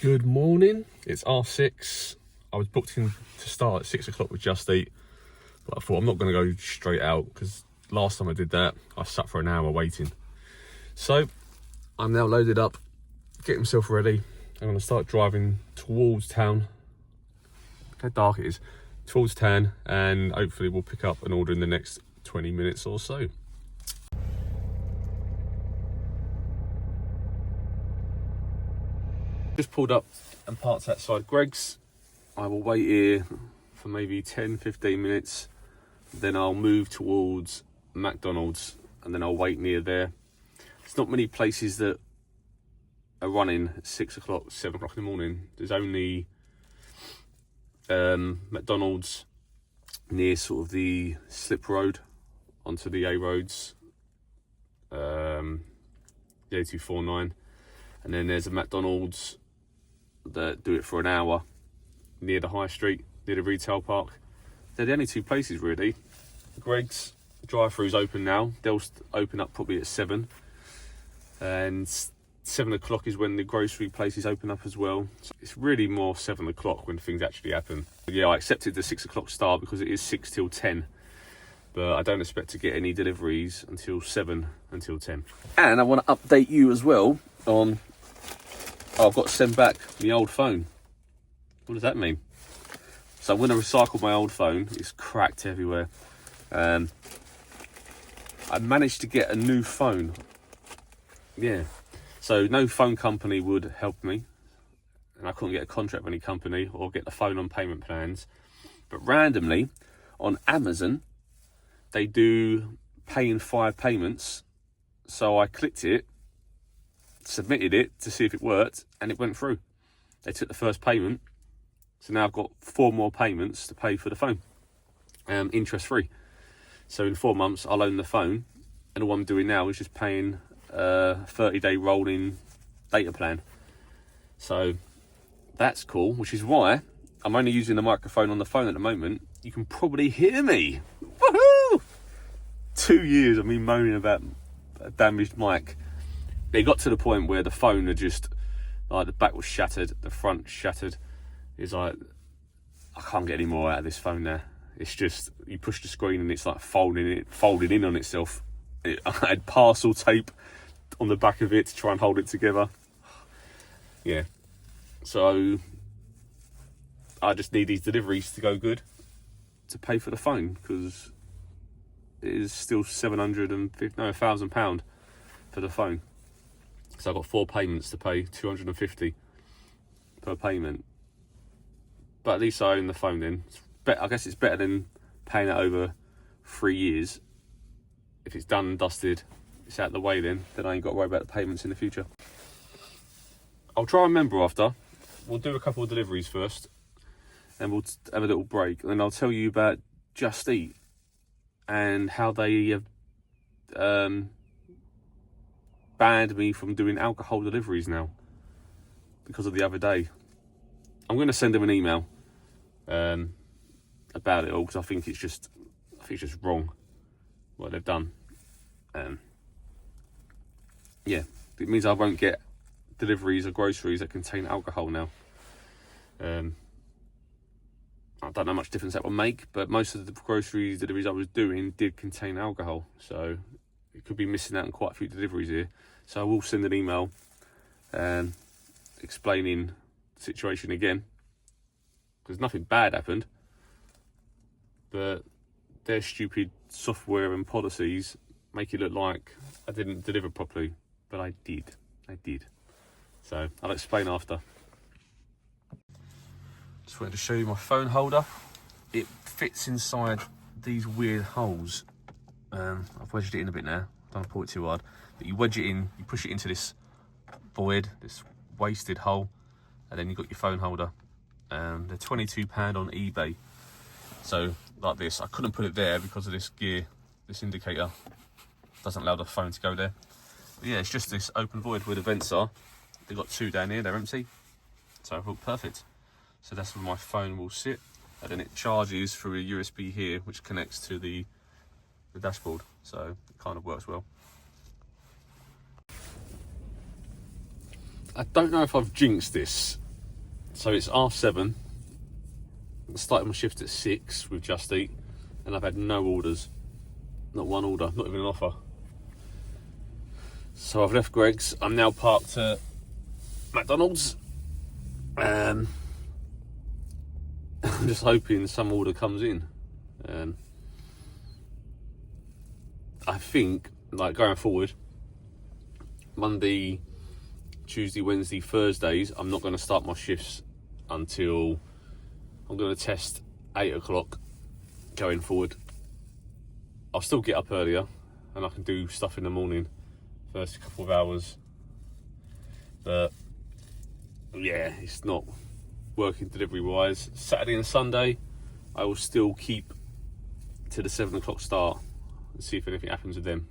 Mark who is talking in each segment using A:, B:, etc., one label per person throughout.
A: Good morning, it's R6. I was booked in to start at 6 o'clock with Just Eat, but I thought I'm not going to go straight out because last time I did that, I sat for an hour waiting. So I'm now loaded up, getting myself ready. I'm going to start driving towards town. Look how dark it is. Towards town, and hopefully we'll pick up an order in the next 20 minutes or so. Just pulled up and parked outside Greg's. I will wait here for maybe 10-15 minutes, then I'll move towards McDonald's and then I'll wait near there. There's not many places that are running at 6 o'clock, 7 o'clock in the morning. There's only McDonald's near sort of the slip road onto the A roads, the A249, and then there's a McDonald's that do it for an hour near the high street, near the retail park. They're the only two places really. Greg's drive-thru's open now. They'll open up probably at 7, and 7 o'clock is when the grocery places open up as well. So it's really more 7 o'clock when things actually happen. But yeah, I accepted the 6 o'clock start because it is 6 till 10. But I don't expect to get any deliveries until 7 until 10. And I want to update you as well on, I've got to send back my old phone. What does that mean? So I'm going to recycle my old phone. It's cracked everywhere. I managed to get a new phone. Yeah. So no phone company would help me. And I couldn't get a contract with any company or get the phone on payment plans. But randomly, on Amazon, they do pay in 5 payments. So I clicked it, submitted it to see if it worked, and it went through. They took the first payment. So now I've got 4 more payments to pay for the phone, interest free. So in 4 months, I'll own the phone, and all I'm doing now is just paying a 30-day rolling data plan. So that's cool, which is why I'm only using the microphone on the phone at the moment. You can probably hear me. Woohoo! 2 years of me moaning about a damaged mic. It got to the point where the phone had just, like, the back was shattered, the front shattered. It's like, I can't get any more out of this phone now. It's just, you push the screen and it's like folding in on itself. I had parcel tape on the back of it to try and hold it together. Yeah. So I just need these deliveries to go good to pay for the phone, because it is still £1,000 for the phone. So I've got 4 payments to pay, £250 per payment. But at least I own the phone then. I guess it's better than paying it over 3 years. If it's done and dusted, it's out of the way then I ain't got to worry about the payments in the future. I'll try and remember after. We'll do a couple of deliveries first, and we'll have a little break. And then I'll tell you about Just Eat and how they have banned me from doing alcohol deliveries now because of the other day. I'm going to send them an email about it all, because I think it's just wrong what they've done. Yeah, it means I won't get deliveries of groceries that contain alcohol now. I don't know how much difference that will make, but most of the groceries deliveries I was doing did contain alcohol, so it could be missing out on quite a few deliveries here. So I will send an email explaining the situation again, because nothing bad happened, but their stupid software and policies make it look like I didn't deliver properly, but I did. So I'll explain after. Just wanted to show you my phone holder. It fits inside these weird holes. I've wedged it in a bit now, don't want to pull it too hard, but you wedge it in, you push it into this void, this wasted hole, and then you've got your phone holder. They're £22 on eBay. So like this, I couldn't put it there because of this gear, this indicator doesn't allow the phone to go there. But yeah, it's just this open void where the vents are. They've got 2 down here, they're empty. So I thought, perfect. So that's where my phone will sit, and then it charges through a USB here, which connects to the dashboard. So it kind of works well. I don't know if I've jinxed this, So it's 7:30. I started my shift at 6 with Just Eat, and I've had no orders. Not one order, not even an offer. So I've left Greg's. I'm now parked at McDonald's. I'm just hoping some order comes in. I think, like, going forward, Monday, Tuesday, Wednesday, Thursdays, I'm not going to start my shifts until I'm going to test 8 o'clock going forward. I'll still get up earlier and I can do stuff in the morning, first couple of hours. But yeah, it's not working delivery wise. Saturday and Sunday, I will still keep to the 7 o'clock start and see if anything happens with them.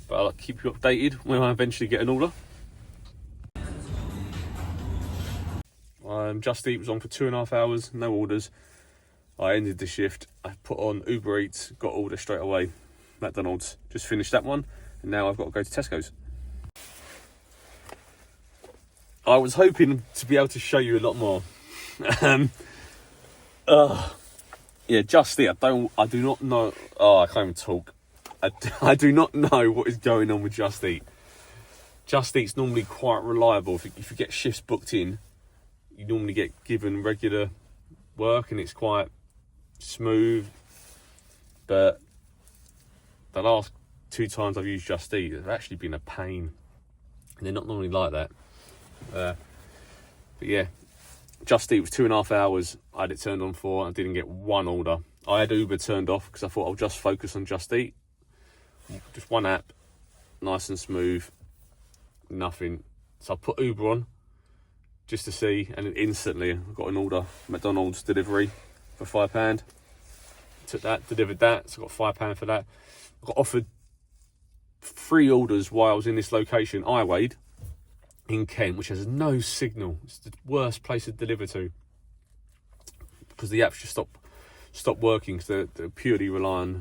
A: But I'll keep you updated when I eventually get an order. Just Eat was on for 2.5 hours, no orders. I ended the shift. I put on Uber Eats, got order straight away. McDonald's, just finished that one, and now I've got to go to Tesco's. I was hoping to be able to show you a lot more. Yeah, Just Eat. I do not know. Oh, I can't even talk. I do not know what is going on with Just Eat. Just Eat's normally quite reliable. If you get shifts booked in, you normally get given regular work, and it's quite smooth. But the last 2 times I've used Just Eat, it's actually been a pain. And they're not normally like that. But yeah, Just Eat was 2.5 hours. I had it turned on for. I didn't get one order. I had Uber turned off because I thought I'll just focus on Just Eat. Just one app, nice and smooth, nothing. So I put Uber on just to see, and then instantly I got an order, McDonald's delivery for £5. Took that, delivered that, so I got £5 for that. I got offered 3 orders while I was in this location, Iwade, in Kent, which has no signal. It's the worst place to deliver to because the apps just stop working because they're purely rely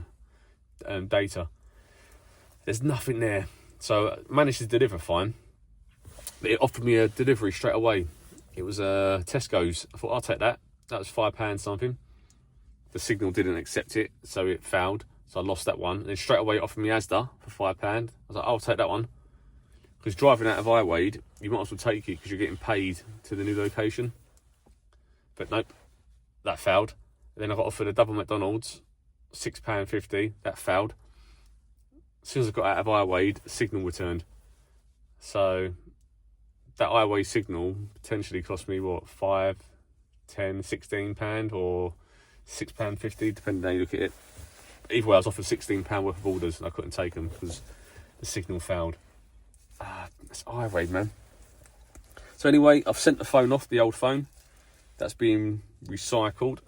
A: on data. There's nothing there, so I managed to deliver fine. But it offered me a delivery straight away. It was Tesco's. I thought I'll take that. That was £5 something. The signal didn't accept it, so it failed. So I lost that one. And then straight away it offered me Asda for £5. I was like, I'll take that one. Because driving out of Iwade, you might as well take it because you're getting paid to the new location. But nope, that failed. And then I got offered a double McDonald's, £6.50. That failed. As soon as I got out of Iwade, the signal returned. So that Iwade signal potentially cost me what, £5, £10, £16 or £6.50, depending on how you look at it. Either way, I was offered £16 worth of orders and I couldn't take them because the signal failed. That's Iwade, man. So anyway, I've sent the phone off, the old phone. That's being recycled.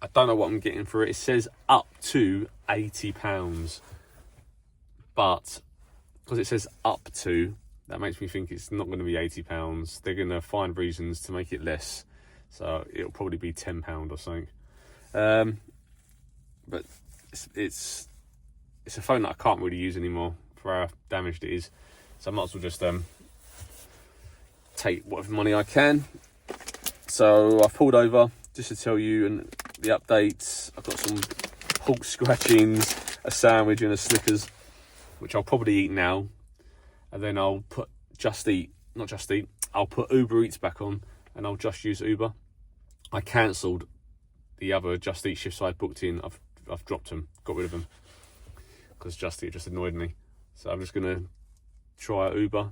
A: I don't know what I'm getting for it. It says up to £80. But because it says up to, that makes me think it's not going to be £80. They're going to find reasons to make it less. So it'll probably be £10 or something. But it's a phone that I can't really use anymore for how damaged it is. So I might as well just take whatever money I can. So I've pulled over just to tell you and the updates. I've got some pork scratchings, a sandwich and a Snickers, which I'll probably eat now. And then I'll put I'll put Uber Eats back on and I'll just use Uber. I cancelled the other Just Eat shifts I booked in. I've dropped them, got rid of them because Just Eat just annoyed me. So I'm just going to try Uber.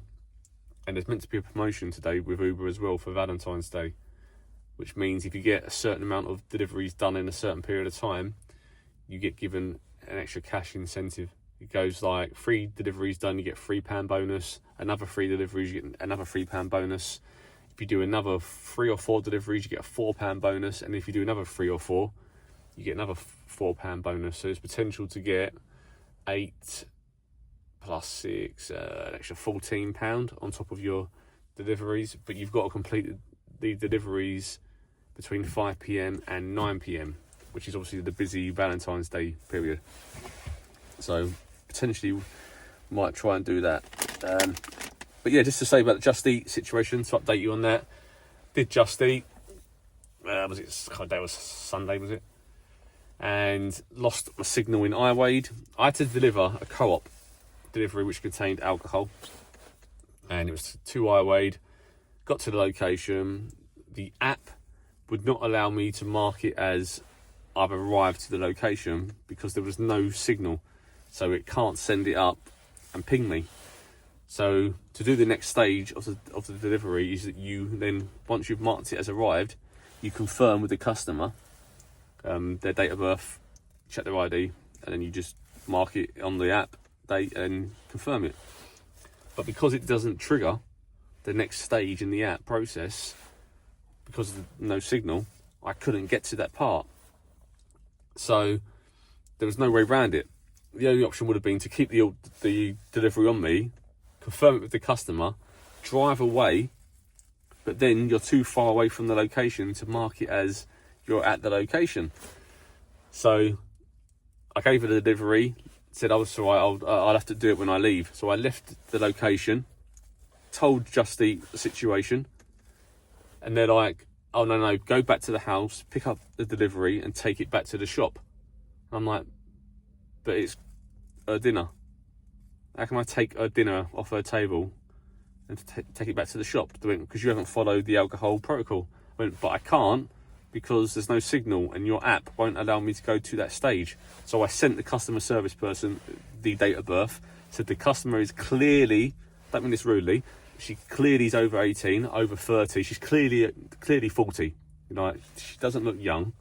A: And there's meant to be a promotion today with Uber as well for Valentine's Day, which means if you get a certain amount of deliveries done in a certain period of time, you get given an extra cash incentive. It goes like 3 deliveries done, you get £3 bonus. Another 3 deliveries, you get another £3 bonus. If you do another 3 or 4 deliveries, you get a £4 bonus. And if you do another 3 or 4, you get another £4 bonus. So there's potential to get 8 plus 6, an extra £14 on top of your deliveries. But you've got to complete the deliveries between 5 p.m. and 9 p.m, which is obviously the busy Valentine's Day period. So potentially might try and do that. But yeah, just to say about the Just Eat situation, to update you on that. did Just Eat. Was it? God, that was Sunday, was it? And lost my signal in iWade. I had to deliver a co-op delivery which contained alcohol, and it was to iWade. Got to the location. The app would not allow me to mark it as I've arrived to the location because there was no signal, so it can't send it up and ping me. So to do the next stage of the delivery is that you then, once you've marked it as arrived, you confirm with the customer their date of birth, check their ID, and then you just mark it on the app date and confirm it. But because it doesn't trigger the next stage in the app process, because of no signal, I couldn't get to that part. So there was no way around it. The only option would have been to keep the delivery on me, confirm it with the customer, drive away, but then you're too far away from the location to mark it as you're at the location. So I gave her the delivery, said I was all right, I'll have to do it when I leave. So I left the location, told Just Eat the situation, and they're like, oh no, go back to the house, pick up the delivery and take it back to the shop. And I'm like, but it's her dinner. How can I take her dinner off her table and take it back to the shop? Because you haven't followed the alcohol protocol. I went, but I can't because there's no signal and your app won't allow me to go to that stage. So I sent the customer service person the date of birth, said the customer is clearly, don't mean this rudely, she clearly is over 18, over 30. She's clearly 40. You know, she doesn't look young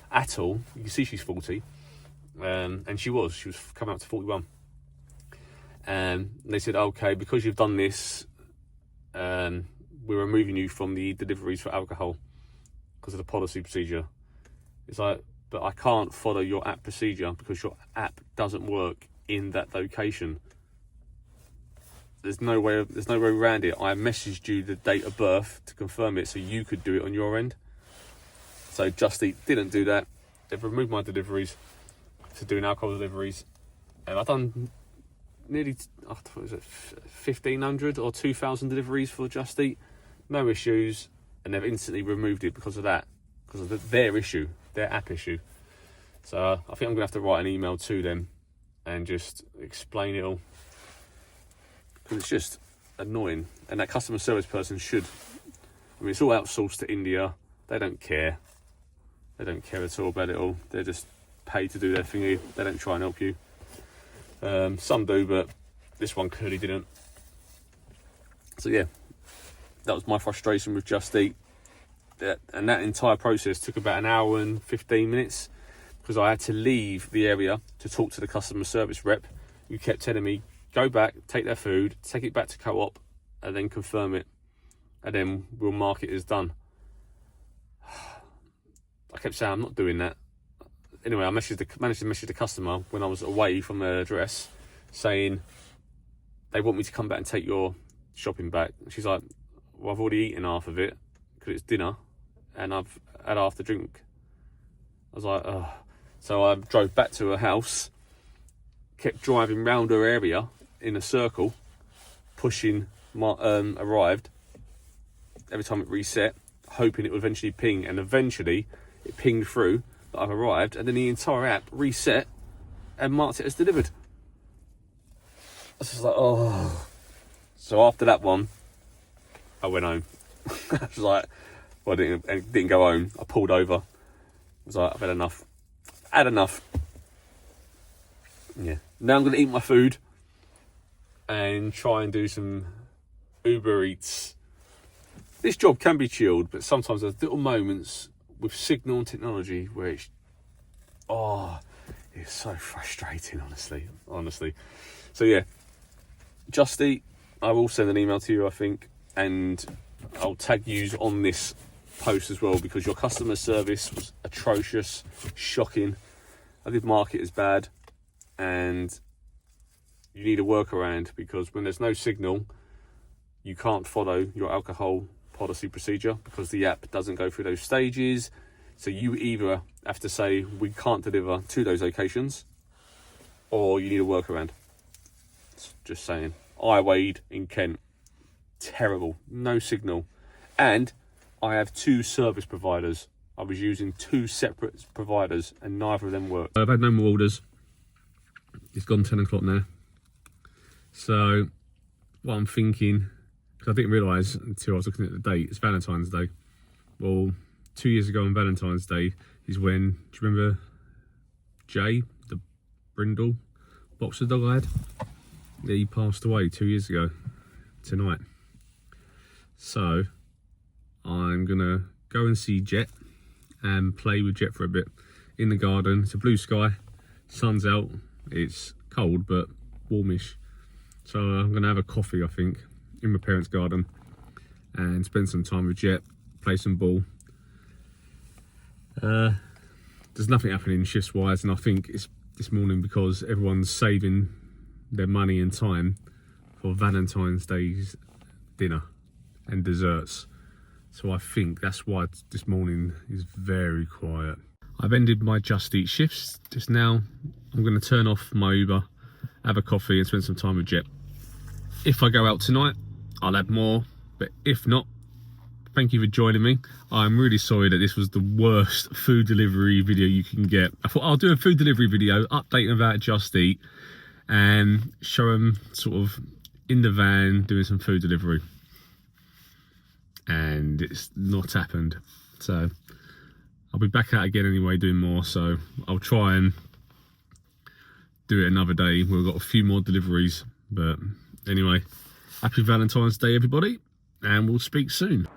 A: at all. You can see she's 40. And she was coming up to 41. And they said, okay, because you've done this, we're removing you from the deliveries for alcohol because of the policy procedure. It's like, but I can't follow your app procedure because your app doesn't work in that location. There's no way around it. I messaged you the date of birth to confirm it so you could do it on your end. So Just Eat didn't do that. They've removed my deliveries to doing alcohol deliveries, and I've done nearly, I thought it was 1,500 or 2,000 deliveries for Just Eat. No issues, and they've instantly removed it because of that, because of their issue, their app issue. So I think I'm gonna have to write an email to them and just explain it all, because it's just annoying. And that customer service person should, I mean, it's all outsourced to India. They don't care. They don't care at all about it all. They're just paid to do their thingy. They don't try and help you. Some do, but this one clearly didn't. So yeah, that was my frustration with Just Eat. And that entire process took about an hour and 15 minutes because I had to leave the area to talk to the customer service rep who kept telling me, go back, take their food, take it back to co-op, and then confirm it, and then we'll mark it as done. I kept saying I'm not doing that. Anyway, I managed to message the customer when I was away from their address saying they want me to come back and take your shopping back. She's like, well, I've already eaten half of it because it's dinner and I've had half the drink. I was like, oh. So I drove back to her house, kept driving round her area in a circle, pushing my arrived. Every time it reset, hoping it would eventually ping, and eventually it pinged through that I've arrived, and then the entire app reset and marked it as delivered. I was just like, oh. So after that one, I went home. I was like, well, I didn't go home. I pulled over. I was like, I've had enough. Had enough. Yeah. Now I'm going to eat my food and try and do some Uber Eats. This job can be chilled, but sometimes there's little moments with signal and technology where it's so frustrating, honestly. So yeah, Just Eat, I will send an email to you, I think, and I'll tag you on this post as well, because your customer service was atrocious, shocking. I did mark it as bad, and you need a workaround, because when there's no signal, you can't follow your alcohol policy procedure because the app doesn't go through those stages. So you either have to say we can't deliver to those locations, or you need a workaround. Just saying. iWade in Kent, terrible, no signal, and I have 2 service providers. I was using 2 separate providers and neither of them worked. I've had no more orders. It's gone 10 o'clock now. So what I'm thinking, because I didn't realise until I was looking at the date, it's Valentine's Day. Well, 2 years ago on Valentine's Day is when, do you remember Jay, the brindle boxer dog I had? He passed away 2 years ago tonight. So I'm gonna go and see Jet and play with Jet for a bit in the garden. It's a blue sky, sun's out, it's cold but warmish. So I'm gonna have a coffee, I think, in my parents' garden and spend some time with Jet, play some ball. There's nothing happening shifts wise, and I think it's this morning because everyone's saving their money and time for Valentine's Day's dinner and desserts. So I think that's why this morning is very quiet. I've ended my Just Eat shifts. Just now, I'm going to turn off my Uber, have a coffee and spend some time with Jet. If I go out tonight, I'll have more. But if not, thank you for joining me. I'm really sorry that this was the worst food delivery video you can get. I thought I'll do a food delivery video, updating about Just Eat and show them sort of in the van doing some food delivery. And it's not happened. So I'll be back out again anyway doing more. So I'll try and do it another day. We've got a few more deliveries. But anyway, happy Valentine's Day, everybody. And we'll speak soon.